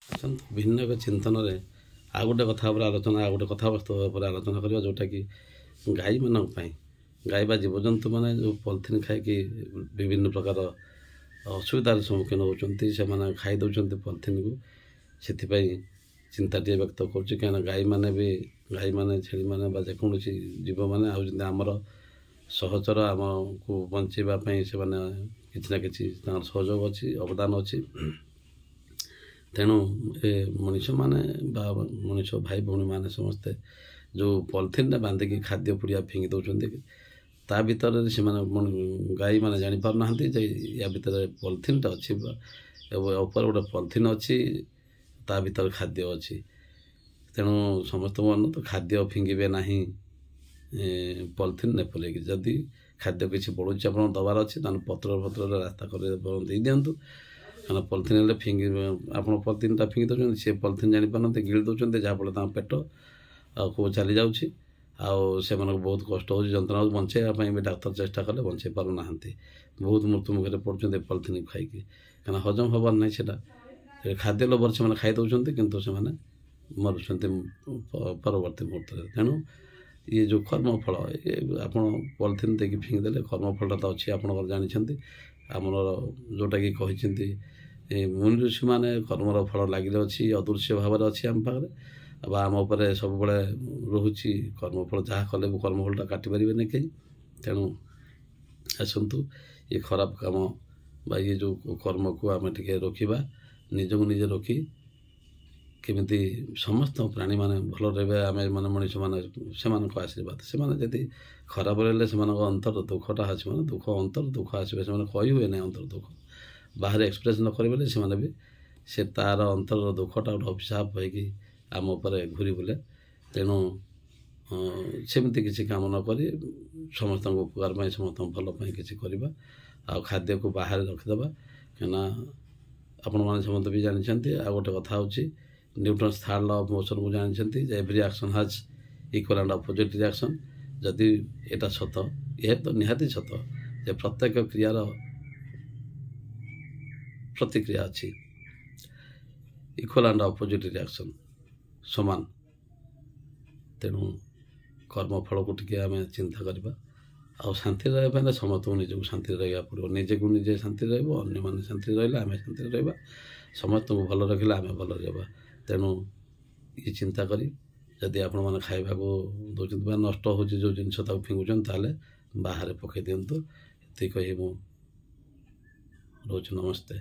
ଆସନ୍ତୁ ଭିନ୍ନ ଏକ ଚିନ୍ତନରେ ଆଉ ଗୋଟେ କଥା ଉପରେ ଆଲୋଚନା ଆଉ ଗୋଟେ କଥାବସ୍ତୁ ଉପରେ ଆଲୋଚନା କରିବା ଯେଉଁଟାକି ଗାଈମାନଙ୍କ ପାଇଁ ଗାଈ ବା ଜୀବଜନ୍ତୁମାନେ ଯେଉଁ ପଲିଥିନ୍ ଖାଇକି ବିଭିନ୍ନ ପ୍ରକାର ଅସୁବିଧାର ସମ୍ମୁଖୀନ ହେଉଛନ୍ତି, ସେମାନେ ଖାଇ ଦେଉଛନ୍ତି ପଲିଥିନ୍କୁ। ସେଥିପାଇଁ ଚିନ୍ତାଟିଏ ବ୍ୟକ୍ତ କରୁଛି, କାହିଁକିନା ଗାଈମାନେ ଛେଳିମାନେ ବା ଯେକୌଣସି ଜୀବମାନେ ହେଉଛନ୍ତି ଆମର ସହଚର। ଆମକୁ ବଞ୍ଚାଇବା ପାଇଁ ସେମାନେ କିଛି ନା କିଛି ତାଙ୍କର ସହଯୋଗ ଅଛି, ଅବଦାନ ଅଛି। ତେଣୁ ଏ ମଣିଷମାନେ ବା ମଣିଷ ଭାଇ ଭଉଣୀମାନେ ସମସ୍ତେ ଯେଉଁ ପଲିଥିନ୍ରେ ବାନ୍ଧିକି ଖାଦ୍ୟ ପୁଡ଼ିଆ ଫିଙ୍ଗି ଦେଉଛନ୍ତି, ତା ଭିତରେ ସେମାନେ ଗାଈମାନେ ଜାଣିପାରୁନାହାନ୍ତି ଯେ ୟା ଭିତରେ ପଲିଥିନ୍ଟା ଅଛି ବା ଉପରେ ଗୋଟେ ପଲିଥିନ୍ ଅଛି, ତା ଭିତରେ ଖାଦ୍ୟ ଅଛି। ତେଣୁ ସମସ୍ତଙ୍କୁ ଅନୁରୋଧ, ଖାଦ୍ୟ ଫିଙ୍ଗିବେ ନାହିଁ ପଲିଥିନ୍ ନ ପୁରେଇକି। ଯଦି ଖାଦ୍ୟ କିଛି ବଳୁଛି ଆପଣ ଦେବାର ଅଛି, ତାହେଲେ ପତ୍ରରେ ରାସ୍ତା କରି ଦେଇ ଦିଅନ୍ତୁ। କାରଣ ପଲିଥିନ୍ ହେଲେ ଆପଣ ପଲିଥିନ୍ଟା ଫିଙ୍ଗି ଦେଉଛନ୍ତି, ସେ ପଲିଥିନ୍ ଜାଣିପାରୁନାହାନ୍ତି, ଗିଳି ଦେଉଛନ୍ତି, ଯାହାଫଳରେ ତାଙ୍କ ପେଟ ଆଉ ଚାଲିଯାଉଛି। ଆଉ ସେମାନଙ୍କୁ ବହୁତ କଷ୍ଟ ହେଉଛି, ଯନ୍ତ୍ରଣା ହେଉଛି। ବଞ୍ଚାଇବା ପାଇଁ ବି ଡାକ୍ତର ଚେଷ୍ଟା କଲେ ବଞ୍ଚାଇ ପାରୁନାହାନ୍ତି, ବହୁତ ମୃତ୍ୟୁ ମୁଖରେ ପଡ଼ୁଛନ୍ତି ପଲିଥିନ୍ ଖାଇକି। କାରଣ ହଜମ ହେବାର ନାହିଁ, ସେଇଟା ଖାଦ୍ୟ ଲୋଭରେ ସେମାନେ ଖାଇ ଦେଉଛନ୍ତି, କିନ୍ତୁ ସେମାନେ ମରୁଛନ୍ତି ପରବର୍ତ୍ତୀ ମୁହୂର୍ତ୍ତରେ। ତେଣୁ ଇଏ ଯେଉଁ କର୍ମଫଳ, ଆପଣ ପଲିଥିନ୍ ଦେଇକି ଫିଙ୍ଗିଦେଲେ କର୍ମଫଳଟା ତ ଅଛି, ଆପଣଙ୍କର ଜାଣିଛନ୍ତି। ଆମର ଯେଉଁଟାକି କହିଛନ୍ତି ମୁନି ଋଷିମାନେ କର୍ମର ଫଳ ଲାଗିଲେ ଅଛି, ଅଦୃଶ୍ୟ ଭାବରେ ଅଛି ଆମ ପାଖରେ, ବା ଆମ ଉପରେ ସବୁବେଳେ ରହୁଛି କର୍ମଫଳ। ଯାହା କଲେ ବି କର୍ମଫଳଟା କାଟିପାରିବେନି କେହି। ତେଣୁ ଆସନ୍ତୁ ଏ ଖରାପ କାମ ବା ଇଏ ଯେଉଁ କର୍ମକୁ ଆମେ ଟିକେ ରୋକିବା, ନିଜକୁ ନିଜେ ରୋକି କେମିତି ସମସ୍ତ ପ୍ରାଣୀମାନେ ଭଲ ରହିବେ। ଆମେ ମଣିଷମାନେ ସେମାନଙ୍କ ଆଶୀର୍ବାଦ, ସେମାନେ ଯଦି ଖରାପ ରହିଲେ ସେମାନଙ୍କ ଅନ୍ତର ଦୁଃଖଟା ଆସିବ ନା, ଅନ୍ତର ଦୁଃଖ ଆସିବେ। ସେମାନେ କହି ହୁଏ ନାହିଁ ଅନ୍ତର ଦୁଃଖ, ବାହାରେ ଏକ୍ସପ୍ରେସ୍ ନ କରିବେ ସେମାନେ ବି ସେ ତା'ର ଅନ୍ତରର ଦୁଃଖଟା ଗୋଟେ ଅଭିଶାପ ହୋଇକି ଆମ ଉପରେ ଘୁରି ବୁଲେ। ତେଣୁ ସେମିତି କିଛି କାମ ନ କରି ସମସ୍ତଙ୍କ ଉପକାର ପାଇଁ, ସମସ୍ତଙ୍କ ଭଲ ପାଇଁ କିଛି କରିବା। ଆଉ ଖାଦ୍ୟକୁ ବାହାରେ ରଖିଦେବା, କାହିଁକିନା ଆପଣମାନେ ସମସ୍ତେ ବି ଜାଣିଛନ୍ତି। ଆଉ ଗୋଟେ କଥା ହେଉଛି ନ୍ୟୁଟନ୍ସ ଥାର୍ଡ଼ ଲ ଅଫ୍ ମୋସନ୍କୁ ଜାଣିଛନ୍ତି ଯେ every action has equal and opposite reaction. ଯଦି ଏଇଟା ସତ, ଏହା ତ ନିହାତି ସତ ଯେ ପ୍ରତ୍ୟେକ କ୍ରିୟାର ପ୍ରତିକ୍ରିୟା ଅଛି, ଇକ୍ୱାଲ୍ ଆଣ୍ଡ ଅପୋଜିଟ୍ ରିଆକ୍ସନ୍ ସମାନ। ତେଣୁ କର୍ମଫଳକୁ ଟିକେ ଆମେ ଚିନ୍ତା କରିବା। ଆଉ ଶାନ୍ତିରେ ରହିବା ପାଇଁ ସମସ୍ତଙ୍କୁ ନିଜକୁ ଶାନ୍ତିରେ ରହିବାକୁ ପଡ଼ିବ। ନିଜକୁ ନିଜେ ଶାନ୍ତିରେ ରହିବ, ଅନ୍ୟମାନେ ଶାନ୍ତିରେ ରହିଲେ ଆମେ ଶାନ୍ତିରେ ରହିବା, ସମସ୍ତଙ୍କୁ ଭଲ ରଖିଲେ ଆମେ ଭଲ ରହିବା। ତେଣୁ ଇଏ ଚିନ୍ତା କରି ଯଦି ଆପଣମାନେ ଖାଇବାକୁ ଦେଉଛନ୍ତି ବା ନଷ୍ଟ ହେଉଛି ଯେଉଁ ଜିନିଷ ତାକୁ ଫିଙ୍ଗୁଛନ୍ତି, ତାହେଲେ ବାହାରେ ପକାଇ ଦିଅନ୍ତୁ। ଏତିକି କହି ମୁଁ ରହୁଛି। ନମସ୍ତେ।